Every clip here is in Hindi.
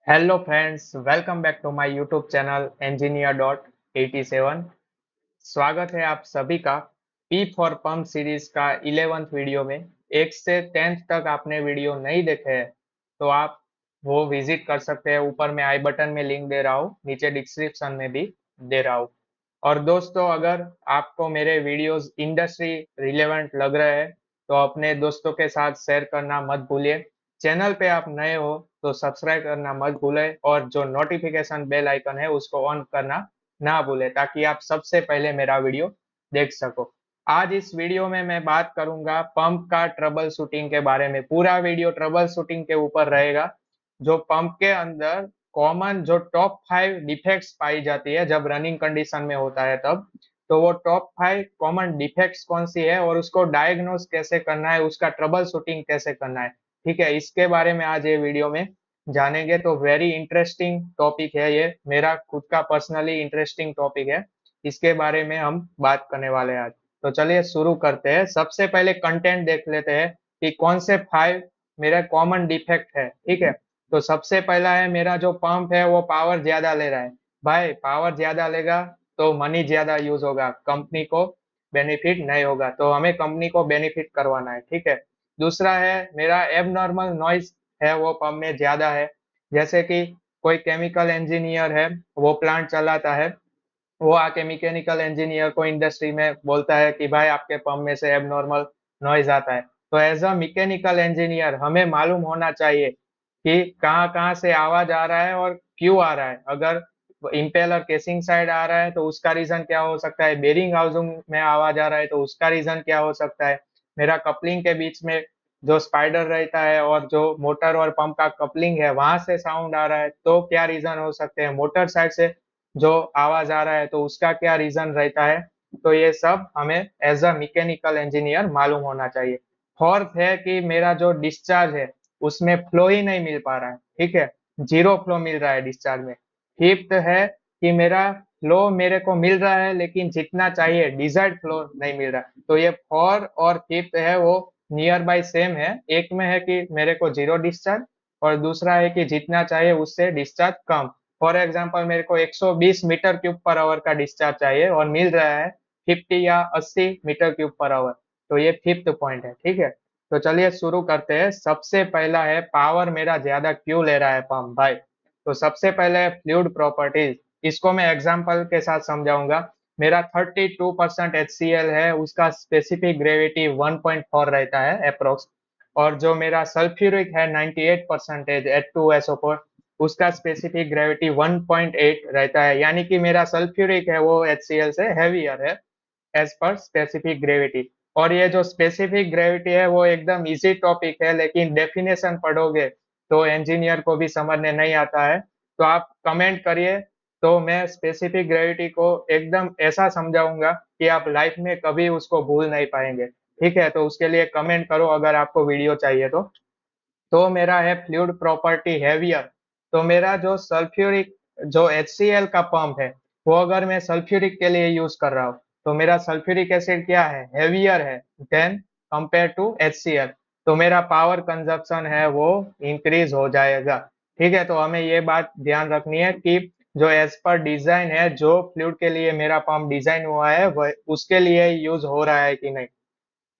Hello friends, welcome back to my YouTube channel engineer.87। स्वागत है आप सभी का पी फॉर पंप सीरीज का 11th वीडियो में। 1 से 10th तक आपने वीडियो नहीं देखे हैं तो आप वो विजिट कर सकते हैं। ऊपर में आई बटन में लिंक दे रहा हूँ, नीचे डिस्क्रिप्शन में भी दे रहा हूँ। और दोस्तों, अगर आपको मेरे वीडियोस इंडस्ट्री रिलेवेंट लग रहे हैं तो अपने दोस्तों के साथ शेयर करना मत भूलिए। चैनल पे आप नए हो तो सब्सक्राइब करना मत भूलें और जो नोटिफिकेशन बेल आइकन है उसको ऑन करना ना भूलें ताकि आप सबसे पहले मेरा वीडियो देख सको। आज इस वीडियो में मैं बात करूंगा पंप का ट्रबल शूटिंग के बारे में। पूरा वीडियो ट्रबल शूटिंग के ऊपर रहेगा। जो पंप के अंदर कॉमन जो टॉप 5 डिफेक्ट्स पाई जाती है जब रनिंग कंडीशन में होता है तब, तो वो टॉप 5 कॉमन डिफेक्ट्स कौन सी है और उसको डायग्नोस कैसे करना है, उसका ट्रबल शूटिंग कैसे करना है। ठीक है, इसके बारे में आज ये वीडियो में जानेंगे। तो वेरी इंटरेस्टिंग टॉपिक है, ये मेरा खुद का पर्सनली इंटरेस्टिंग टॉपिक है। इसके बारे में हम बात करने वाले हैं आज। तो चलिए शुरू करते हैं। सबसे पहले कंटेंट देख लेते हैं कि कौन से 5 मेरा कॉमन डिफेक्ट है। ठीक है, तो सबसे पहला है मेरा जो पंप है वो पावर ज्यादा ले रहा है। भाई, पावर ज्यादा लेगा तो मनी ज्यादा यूज होगा, कंपनी को बेनिफिट नहीं होगा, तो हमें कंपनी को बेनिफिट करवाना है। ठीक है। दूसरा है मेरा एबनॉर्मल नॉइज है वो पंप में ज्यादा है। जैसे कि कोई केमिकल इंजीनियर है, वो प्लांट चलाता है, वो आके मैकेनिकल इंजीनियर को इंडस्ट्री में बोलता है कि भाई आपके पंप में से एबनॉर्मल नॉइज आता है। तो एज अ मैकेनिकल इंजीनियर हमें मालूम होना चाहिए कि कहाँ कहाँ से आवाज आ रहा है और क्यों आ रहा है। अगर इम्पेलर केसिंग साइड आ रहा है तो उसका रीजन क्या हो सकता है, बेरिंग हाउसिंग में आवाज आ रहा है तो उसका रीजन क्या हो सकता है, मेरा कपलिंग के बीच में जो स्पाइडर रहता है और जो मोटर और पंप का कपलिंग है वहां से साउंड आ रहा है तो क्या रीजन हो सकते हैं, मोटर साइड से जो आवाज आ रहा है तो उसका क्या रीजन रहता है। तो ये सब हमें एज अ मैकेनिकल इंजीनियर मालूम होना चाहिए। फोर्थ है कि मेरा जो डिस्चार्ज है उसमें फ्लो ही नहीं मिल पा रहा है। ठीक है, जीरो फ्लो मिल रहा है डिस्चार्ज में। फिफ्थ है कि मेरा फ्लो मेरे को मिल रहा है लेकिन जितना चाहिए डिजायर्ड फ्लो नहीं मिल रहा। तो ये फोर और फिफ्थ है वो नियर बाय सेम है। एक में है कि मेरे को जीरो डिस्चार्ज और दूसरा है कि जितना चाहिए उससे डिस्चार्ज कम। फॉर एग्जाम्पल मेरे को 120 मीटर क्यूब पर आवर का डिस्चार्ज चाहिए और मिल रहा है 50 या 80 मीटर क्यूब पर आवर। तो ये फिफ्थ पॉइंट है। ठीक है, तो चलिए शुरू करते हैं। सबसे पहला है पावर मेरा ज्यादा क्यों ले रहा है पंप भाई। तो सबसे पहले है फ्लूइड प्रॉपर्टीज। इसको मैं एग्जांपल के साथ समझाऊंगा। मेरा 32% HCl है, उसका स्पेसिफिक ग्रेविटी 1.4 रहता है अप्रोक्स। और जो मेरा सल्फ्यूरिक है 98% H2SO4, उसका स्पेसिफिक ग्रेविटी 1.8 रहता है। यानी कि मेरा सल्फ्यूरिक है वो HCl से हेवियर है एज पर स्पेसिफिक ग्रेविटी। और ये जो स्पेसिफिक ग्रेविटी है वो एकदम इजी टॉपिक है, लेकिन डेफिनेशन पढ़ोगे तो इंजीनियर को भी समझने नहीं आता है। तो आप कमेंट करिए, तो मैं स्पेसिफिक ग्रेविटी को एकदम ऐसा समझाऊंगा कि आप लाइफ में कभी उसको भूल नहीं पाएंगे। ठीक है, तो उसके लिए कमेंट करो अगर आपको वीडियो चाहिए तो मेरा है फ्लूइड प्रॉपर्टी हैवियर। तो मेरा जो सल्फ्यूरिक जो HCl का पंप है वो अगर मैं सल्फ्यूरिक के लिए यूज कर रहा हूँ तो मेरा सल्फ्यूरिक एसिड क्या है, हैवियर है देन कंपेयर टू HCl। तो मेरा पावर कंजप्शन है वो इंक्रीज हो जाएगा। ठीक है, तो हमें ये बात ध्यान रखनी है कि जो एज पर डिजाइन है, जो फ्लूइड के लिए मेरा पंप डिजाइन हुआ है वह उसके लिए यूज हो रहा है कि नहीं।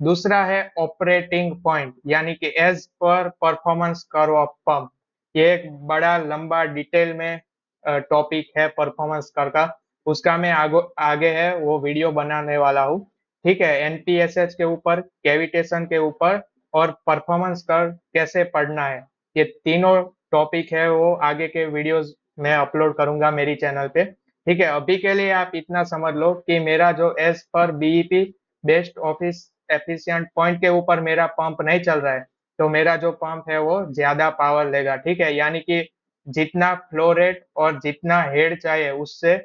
दूसरा है ऑपरेटिंग पॉइंट, यानी कि as per performance curve of pump. ये एक बड़ा लंबा डिटेल में टॉपिक है परफॉर्मेंस कर्व का। उसका मैं आगे है वो वीडियो बनाने वाला हूँ। ठीक है, NPSH के ऊपर, कैविटेशन के ऊपर और परफॉर्मेंस कर्व कैसे पढ़ना है, ये तीनों टॉपिक है वो आगे के वीडियोस में अपलोड करूंगा मेरी चैनल पे। ठीक है, अभी के लिए आप इतना समझ लो कि मेरा जो एज पर BEP best office efficient point के ऊपर मेरा पंप नहीं चल रहा है तो मेरा जो पंप है वो ज्यादा पावर लेगा। ठीक है, यानी कि जितना फ्लो रेट और जितना हेड चाहिए उससे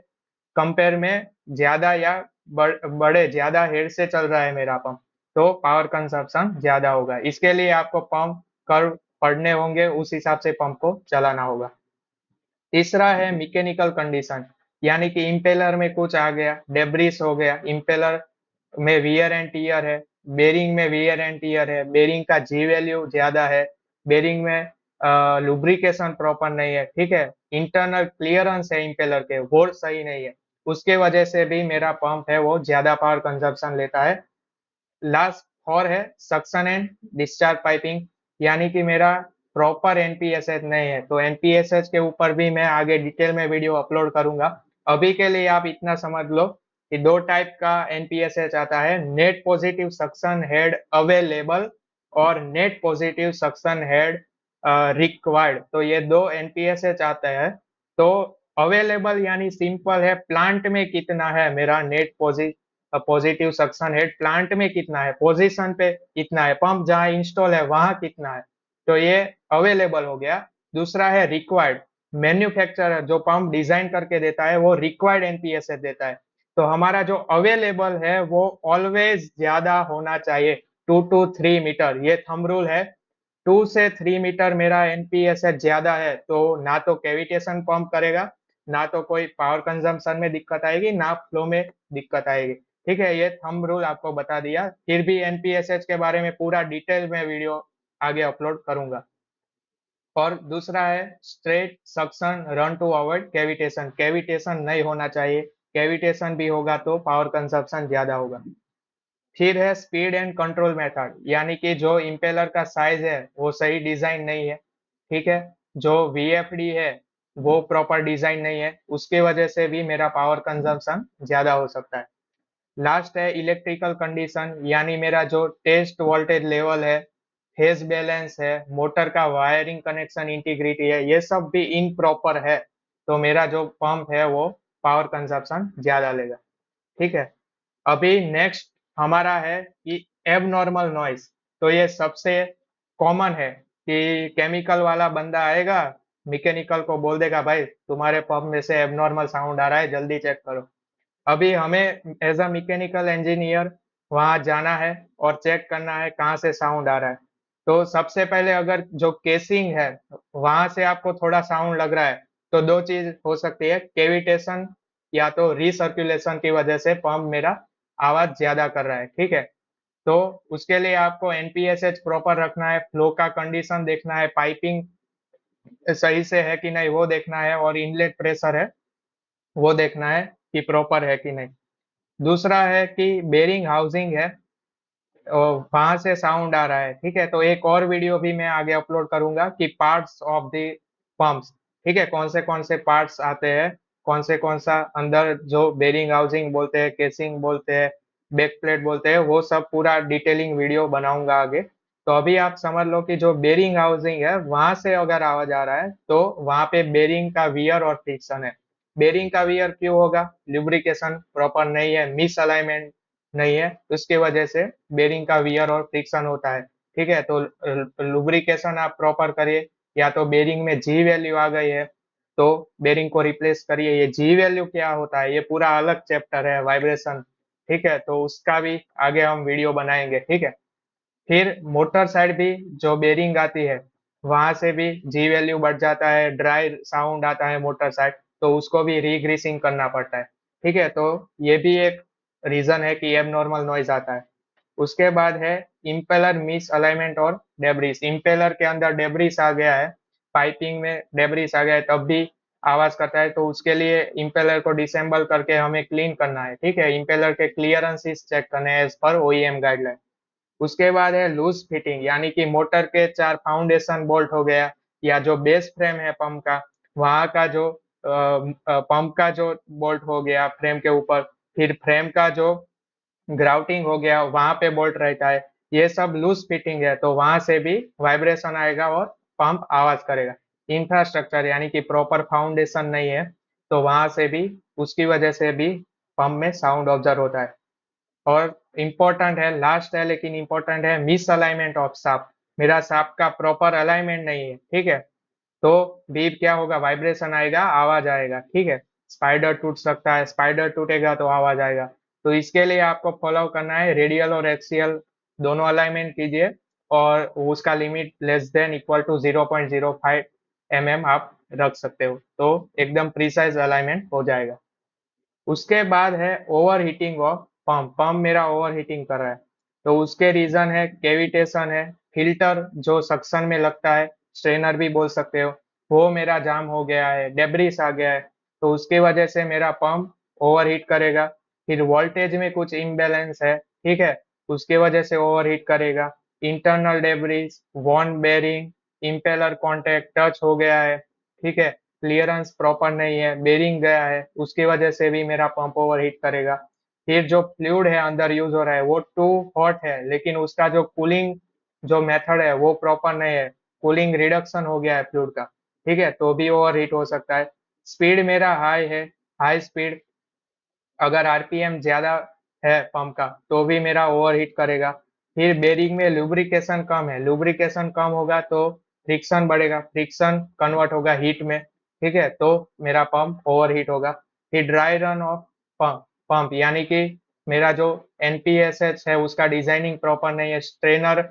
कंपेयर में ज्यादा या बड़े ज्यादा हेड से चल रहा है मेरा पंप, तो पावर कंजप्शन ज्यादा होगा। इसके लिए आपको पंप कर्व पढ़ने होंगे, उस हिसाब से पंप को चलाना होगा। तीसरा है मैकेनिकल कंडीशन, यानी कि इम्पेलर में कुछ आ गया, डेब्रिस हो गया, इम्पेलर में वियर एंड टीयर है, बेरिंग में वियर एंड टीयर है, बेरिंग का जी वैल्यू ज्यादा है, बेरिंग में लुब्रिकेशन प्रॉपर नहीं है, ठीक है, इंटरनल क्लियरेंस है इम्पेलर के वो सही नहीं है, उसके वजह से भी मेरा पंप है वो ज्यादा पावर कंजप्शन लेता है। लास्ट फोर है सक्शन एंड डिस्चार्ज पाइपिंग, यानी कि मेरा प्रॉपर एनपीएसएच नहीं है, तो एनपीएसएच के ऊपर भी मैं आगे डिटेल में वीडियो अपलोड करूंगा। अभी के लिए आप इतना समझ लो कि दो टाइप का एनपीएसएच आता है, net positive suction head available और net positive suction head required, तो ये दो एनपीएसएच आते हैं। तो अवेलेबल यानी सिंपल है, प्लांट में कितना है मेरा net positive suction head, plant में कितना है, पोजीशन पे कितना है, पंप जहां इंस्टॉल है वहां कितना है, तो ये अवेलेबल हो गया। दूसरा है रिक्वायर्ड, मैन्युफैक्चरर जो पंप डिजाइन करके देता है वो रिक्वायर्ड एनपीएसएच देता है। तो हमारा जो अवेलेबल है वो ऑलवेज ज्यादा होना चाहिए, 2 to 3 मीटर, ये थंब रूल है। 2 से 3 मीटर मेरा एनपीएसएच ज्यादा है तो ना तो कैविटेशन पंप करेगा, ना तो कोई पावर कंजम्पशन में दिक्कत आएगी, ना फ्लो में दिक्कत आएगी। ठीक है, ये थंब रूल आपको बता दिया, फिर भी एनपीएसएच के बारे में पूरा डिटेल में वीडियो आगे अपलोड करूंगा। और दूसरा है straight suction run to avoid cavitation, cavitation नहीं होना चाहिए, कैविटेशन भी होगा तो पावर कंजप्शन ज्यादा होगा। फिर है स्पीड एंड कंट्रोल मेथड, यानी कि जो इम्पेलर का साइज है वो सही डिजाइन नहीं है, ठीक है, जो वीएफडी है वो प्रॉपर डिजाइन नहीं है, उसके वजह से भी मेरा पावर कंजम्पशन ज्यादा हो सकता है। लास्ट है इलेक्ट्रिकल कंडीशन, यानी मेरा जो टेस्ट वोल्टेज लेवल है, फेज बैलेंस है, मोटर का वायरिंग कनेक्शन इंटीग्रिटी है, ये सब भी इनप्रॉपर है, तो मेरा जो पंप है वो पावर कंजप्शन ज्यादा लेगा। ठीक है, अभी नेक्स्ट हमारा है कि एबनॉर्मल नॉइस, तो ये सबसे कॉमन है कि केमिकल वाला बंदा आएगा, मैकेनिकल को बोल देगा भाई तुम्हारे पंप में से एबनॉर्मल साउंड आ रहा है जल्दी चेक करो। अभी हमें एज अ मैकेनिकल इंजीनियर वहां जाना है और चेक करना है कहाँ से साउंड आ रहा है। तो सबसे पहले अगर जो केसिंग है वहां से आपको थोड़ा साउंड लग रहा है, तो दो चीज हो सकती है, केविटेशन या तो रिसर्कुलेशन की वजह से पंप मेरा आवाज ज्यादा कर रहा है, ठीक है। तो उसके लिए आपको एनपीएसएच प्रॉपर रखना है, फ्लो का कंडीशन देखना है, पाइपिंग सही से है कि नहीं वो देखना है, और इनलेट प्रेशर है वो देखना है कि प्रॉपर है कि नहीं। दूसरा है कि बेरिंग हाउसिंग है, वहां से साउंड आ रहा है, ठीक है, तो एक और वीडियो भी मैं आगे अपलोड करूंगा कि पार्ट्स ऑफ द पंप्स, ठीक है, कौन से पार्ट्स आते हैं, कौन सा अंदर जो बेरिंग हाउसिंग बोलते हैं, केसिंग बोलते हैं, बैक प्लेट बोलते हैं, वो सब पूरा डिटेलिंग वीडियो बनाऊंगा आगे। तो अभी आप समझ लो कि जो बेरिंग हाउसिंग है वहां से अगर आवाज आ रहा है तो वहां पे बेरिंग का वियर और फ्रिक्शन है। बेरिंग का वियर क्यों होगा, लुब्रिकेशन प्रॉपर नहीं है, मिस अलाइनमेंट नहीं है, उसके वजह से बेरिंग का वियर और फ्रिक्शन होता है। ठीक है, तो लुब्रिकेशन आप प्रॉपर करिए, या तो बेरिंग में जी वैल्यू आ गई है तो बेरिंग को रिप्लेस करिए। ये जी वैल्यू क्या होता है ये पूरा अलग चैप्टर है, वाइब्रेशन, ठीक है, तो उसका भी आगे हम वीडियो बनाएंगे, ठीक है। फिर मोटर साइड भी जो बेरिंग आती है वहां से भी जी वैल्यू बढ़ जाता है, ड्राई साउंड आता है मोटर साइड, तो उसको भी रीग्रीसिंग करना पड़ता है, ठीक है, तो ये भी एक रीजन है कि एबनॉर्मल नॉइज आता है। उसके बाद है इम्पेलर मिस अलाइनमेंट और डेब्रिस, इम्पेलर के अंदर डेब्रिस आ गया है, पाइपिंग में डेब्रिस आ गया है तब भी आवाज करता है, तो उसके लिए इम्पेलर को डिसेंबल करके हमें क्लीन करना है, ठीक है, इम्पेलर के क्लियरेंसेस चेक करने हैं एज पर ओईएम गाइडलाइन। उसके बाद है लूज फिटिंग, यानी कि मोटर के चार फाउंडेशन बोल्ट हो गया, या जो बेस फ्रेम है पंप का वहां का जो पंप का जो बोल्ट हो गया फ्रेम के ऊपर, फिर फ्रेम का जो ग्राउटिंग हो गया वहां पे बोल्ट रहता है, ये सब लूज फिटिंग है, तो वहां से भी वाइब्रेशन आएगा और पंप आवाज करेगा। इंफ्रास्ट्रक्चर यानी कि प्रॉपर फाउंडेशन नहीं है, तो वहां से भी उसकी वजह से भी पंप में साउंड ऑब्जर्व होता है। और इम्पोर्टेंट है, लास्ट है लेकिन इम्पोर्टेंट है, मिस अलाइनमेंट ऑफ शाफ्ट, मेरा शाफ्ट का प्रॉपर अलाइनमेंट नहीं है, ठीक है, तो भी क्या होगा, वाइब्रेशन आएगा, आवाज आएगा, ठीक है। स्पाइडर टूट सकता है, स्पाइडर टूटेगा तो आवाज आएगा, तो इसके लिए आपको फॉलो करना है रेडियल और एक्सियल दोनों अलाइनमेंट कीजिए, और उसका limit less than equal to 0.05 mm आप रख सकते हो, तो एकदम प्रिसाइज अलाइनमेंट हो जाएगा। उसके बाद है over heating of pump, pump मेरा ओवर हीटिंग कर रहा है, तो उसके रीजन है केविटेशन है, फिल्टर जो सक्शन में लगता है, स्ट्रेनर भी बोल सकते हो, वो मेरा जाम हो गया है, डेब्रिस आ गया है, तो उसकी वजह से मेरा पंप ओवरहीट करेगा। फिर वोल्टेज में कुछ इम्बैलेंस है, ठीक है, उसके वजह से ओवरहीट करेगा। Internal debris, worn bearing, impeller contact touch हो गया है, ठीक है, क्लियरेंस प्रॉपर नहीं है, बेरिंग गया है, उसकी वजह से भी मेरा पंप ओवरहीट करेगा। फिर जो फ्लूइड है अंदर यूज हो रहा है वो टू हॉट है, लेकिन उसका जो कूलिंग जो मेथड है वो प्रॉपर नहीं है, कूलिंग रिडक्शन हो गया है फ्लूइड का, ठीक है, तो भी ओवर हीट हो सकता है। स्पीड मेरा हाई है, हाई स्पीड, अगर आरपीएम ज्यादा है पंप का तो भी मेरा ओवर हीट करेगा। फिर बेरिंग में लुब्रिकेशन कम है, लुब्रिकेशन कम होगा तो फ्रिक्शन बढ़ेगा, फ्रिक्शन कन्वर्ट होगा हीट में, ठीक है, तो मेरा पंप ओवर हीट होगा। फिर dry run of pump, pump यानी कि मेरा जो एनपीएसएच है उसका डिजाइनिंग प्रॉपर नहीं है, स्ट्रेनर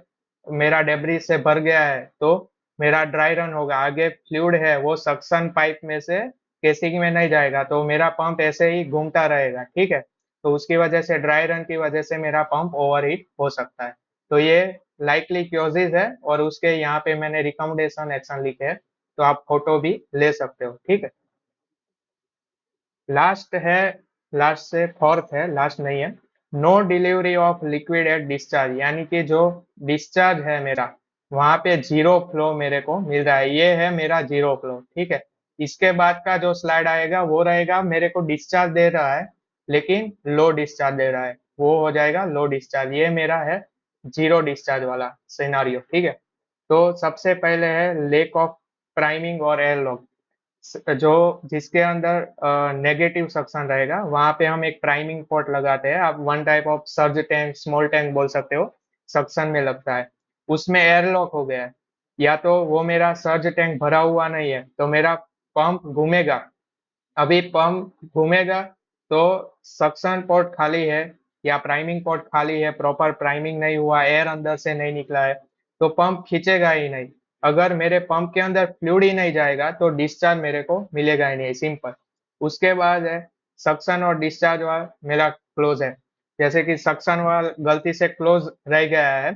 मेरा डेब्रिस से भर गया है, तो मेरा ड्राई रन होगा, आगे फ्लूइड है वो सक्शन पाइप में से केसिंग में नहीं जाएगा, तो मेरा पंप ऐसे ही घूमता रहेगा, ठीक है, तो उसकी वजह से ड्राई रन की वजह से मेरा पंप ओवरहीट हो सकता है। तो ये लाइकली क्योजेज है, और उसके यहाँ पे मैंने रिकमेंडेशन एक्शन लिखे हैं, तो आप फोटो भी ले सकते हो, ठीक है। लास्ट है, लास्ट से फोर्थ है, लास्ट नहीं है, no delivery of liquid at discharge, यानी कि जो डिस्चार्ज है मेरा वहां पे जीरो फ्लो मेरे को मिल रहा है, ये है मेरा जीरो फ्लो, ठीक है। इसके बाद का जो स्लाइड आएगा वो रहेगा मेरे को डिस्चार्ज दे रहा है लेकिन लो डिस्चार्ज दे रहा है, वो हो जाएगा लो डिस्चार्ज, ये मेरा है जीरो डिस्चार्ज वाला सिनारियो, ठीक है। तो सबसे पहले है लेक ऑफ प्राइमिंग और एयर लॉक, जो जिसके अंदर नेगेटिव सक्शन रहेगा वहां पे हम एक प्राइमिंग पॉट लगाते हैं, आप one type of surge tank, small tank बोल सकते हो, सक्शन में लगता है, उसमें एयर लॉक हो गया है, या तो वो मेरा सर्ज टैंक भरा हुआ नहीं है तो मेरा पंप घूमेगा, अभी पंप घूमेगा तो सक्शन पोर्ट खाली है या प्राइमिंग पोर्ट खाली है, प्रॉपर प्राइमिंग नहीं हुआ, एयर अंदर से नहीं निकला है, तो पंप खींचेगा ही नहीं। अगर मेरे पंप के अंदर फ्लूइड ही नहीं जाएगा तो डिस्चार्ज मेरे को मिलेगा ही नहीं, सिंपल। उसके बाद है सक्शन और डिस्चार्ज वाल मेरा क्लोज है, जैसे कि सक्शन वाल गलती से क्लोज रह गया है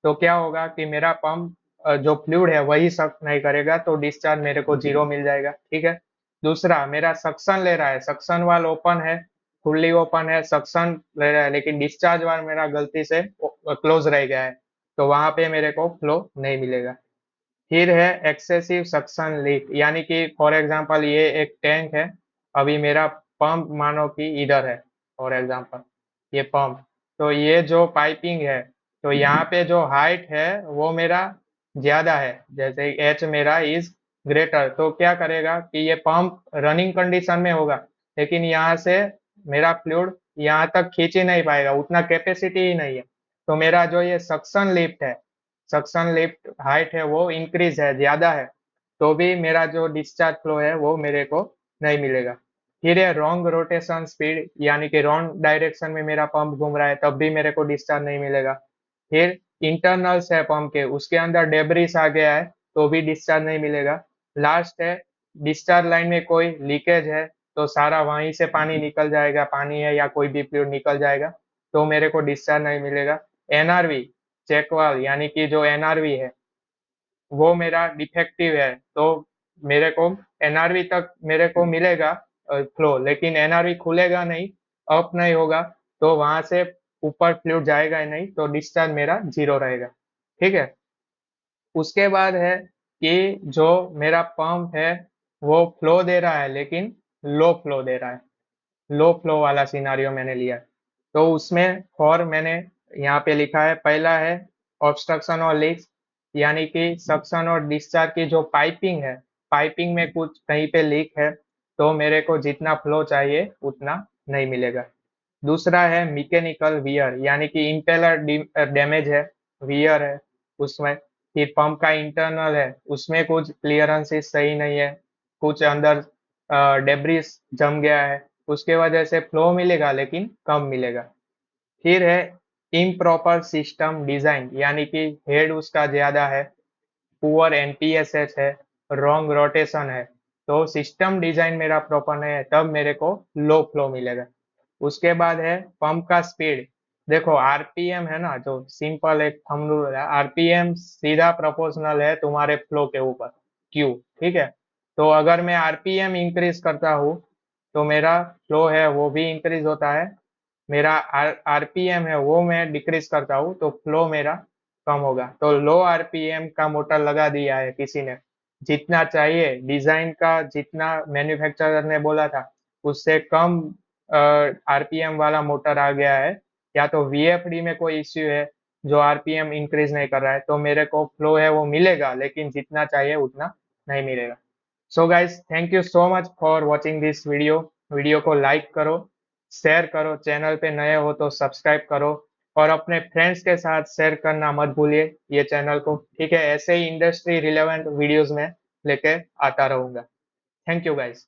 तो क्या होगा कि मेरा पंप जो फ्लूइड है वही सक नहीं करेगा, तो डिस्चार्ज मेरे को जीरो मिल जाएगा, ठीक है। दूसरा मेरा सक्शन ले रहा है, सक्शन वाल ओपन है, फुल्ली ओपन है, सक्शन ले रहा है, लेकिन डिस्चार्ज वाल मेरा गलती से क्लोज रह गया है, तो वहां पे मेरे को फ्लो नहीं मिलेगा। फिर है एक्सेसिव सक्शन लीक, यानी कि फॉर एग्जांपल ये एक टैंक है, अभी मेरा पंप मानो कि इधर है, फॉर एग्जांपल ये पंप, तो ये जो पाइपिंग है, तो यहाँ पे जो हाइट है वो मेरा ज्यादा है, जैसे एच मेरा इज ग्रेटर, तो क्या करेगा कि ये पंप रनिंग कंडीशन में होगा, लेकिन यहाँ से मेरा फ्लूइड यहाँ तक खींच ही नहीं पाएगा, उतना कैपेसिटी ही नहीं है, तो मेरा जो ये सक्शन लिफ्ट है, सक्शन लिफ्ट हाइट है वो इंक्रीज है, ज्यादा है, तो भी मेरा जो डिस्चार्ज फ्लो है वो मेरे को नहीं मिलेगा। फिर है रॉन्ग रोटेशन स्पीड, यानी कि रॉन्ग डायरेक्शन में मेरा पंप घूम रहा है तब भी मेरे को डिस्चार्ज नहीं मिलेगा। फिर इंटरनल्स है पंप के, उसके अंदर डेब्रिस आ गया है तो भी डिस्चार्ज नहीं मिलेगा। लास्ट है डिस्चार्ज लाइन में कोई लीकेज है तो सारा वहीं से पानी निकल जाएगा, पानी है या कोई भी फ्लूइड निकल जाएगा, तो मेरे को डिस्चार्ज नहीं मिलेगा। एनआरवी चेक वाल्व, यानी कि जो एनआरवी है वो मेरा डिफेक्टिव है, तो मेरे को एनआरवी तक मेरे को मिलेगा फ्लो, लेकिन एनआरवी खुलेगा नहीं, अप नहीं होगा, तो वहां से ऊपर फ्लूइड जाएगा ही नहीं, तो डिस्चार्ज मेरा जीरो रहेगा, ठीक है। उसके बाद है कि जो मेरा पंप है वो फ्लो दे रहा है लेकिन लो फ्लो दे रहा है, लो फ्लो वाला सिनारियो मैंने लिया है। तो उसमें फॉर मैंने यहाँ पे लिखा है, पहला है ऑब्स्ट्रक्शन और लीक्स, यानी कि सक्शन और डिस्चार्ज की जो पाइपिंग है, पाइपिंग में कुछ कहीं पे लीक है तो मेरे को जितना फ्लो चाहिए उतना नहीं मिलेगा। दूसरा है मैकेनिकल वियर, यानी कि इम्पेलर डैमेज है, वियर है उसमें। फिर पंप का इंटरनल है, उसमें कुछ क्लियरेंसेस सही नहीं है, कुछ अंदर डेब्रिस जम गया है, उसके वजह से फ्लो मिलेगा लेकिन कम मिलेगा। फिर है इम्प्रॉपर सिस्टम डिजाइन, यानी कि हेड उसका ज्यादा है, पुअर एनपीएसएच है, रॉन्ग रोटेशन है, तो सिस्टम डिजाइन मेरा प्रॉपर नहीं है, तब मेरे को लो फ्लो मिलेगा। उसके बाद है पंप का स्पीड, देखो आरपीएम है ना, जो सिंपल एक थंब रूल है, आरपीएम सीधा प्रोपोर्शनल है तुम्हारे फ्लो के ऊपर, क्यू, ठीक है। तो अगर मैं आरपीएम इंक्रीज करता हूँ तो मेरा फ्लो है वो भी इंक्रीज होता है, मेरा आरपीएम है वो मैं डिक्रीज करता हूँ तो फ्लो मेरा कम होगा। तो लो आरपीएम का मोटर लगा दिया है किसी ने, जितना चाहिए डिजाइन का, जितना मैन्युफैक्चरर ने बोला था उससे कम आरपीएम वाला मोटर आ गया है, या तो वीएफडी में कोई इश्यू है जो आरपीएम इंक्रीज नहीं कर रहा है, तो मेरे को फ्लो है वो मिलेगा लेकिन जितना चाहिए उतना नहीं मिलेगा। So guys, thank you so much for watching this video. Video को लाइक करो, शेयर करो, चैनल पे नए हो तो सब्सक्राइब करो, और अपने फ्रेंड्स के साथ शेयर करना मत भूलिए ये चैनल को, ठीक है। ऐसे ही इंडस्ट्री रिलेवेंट वीडियोस में लेके आता रहूंगा। Thank you guys.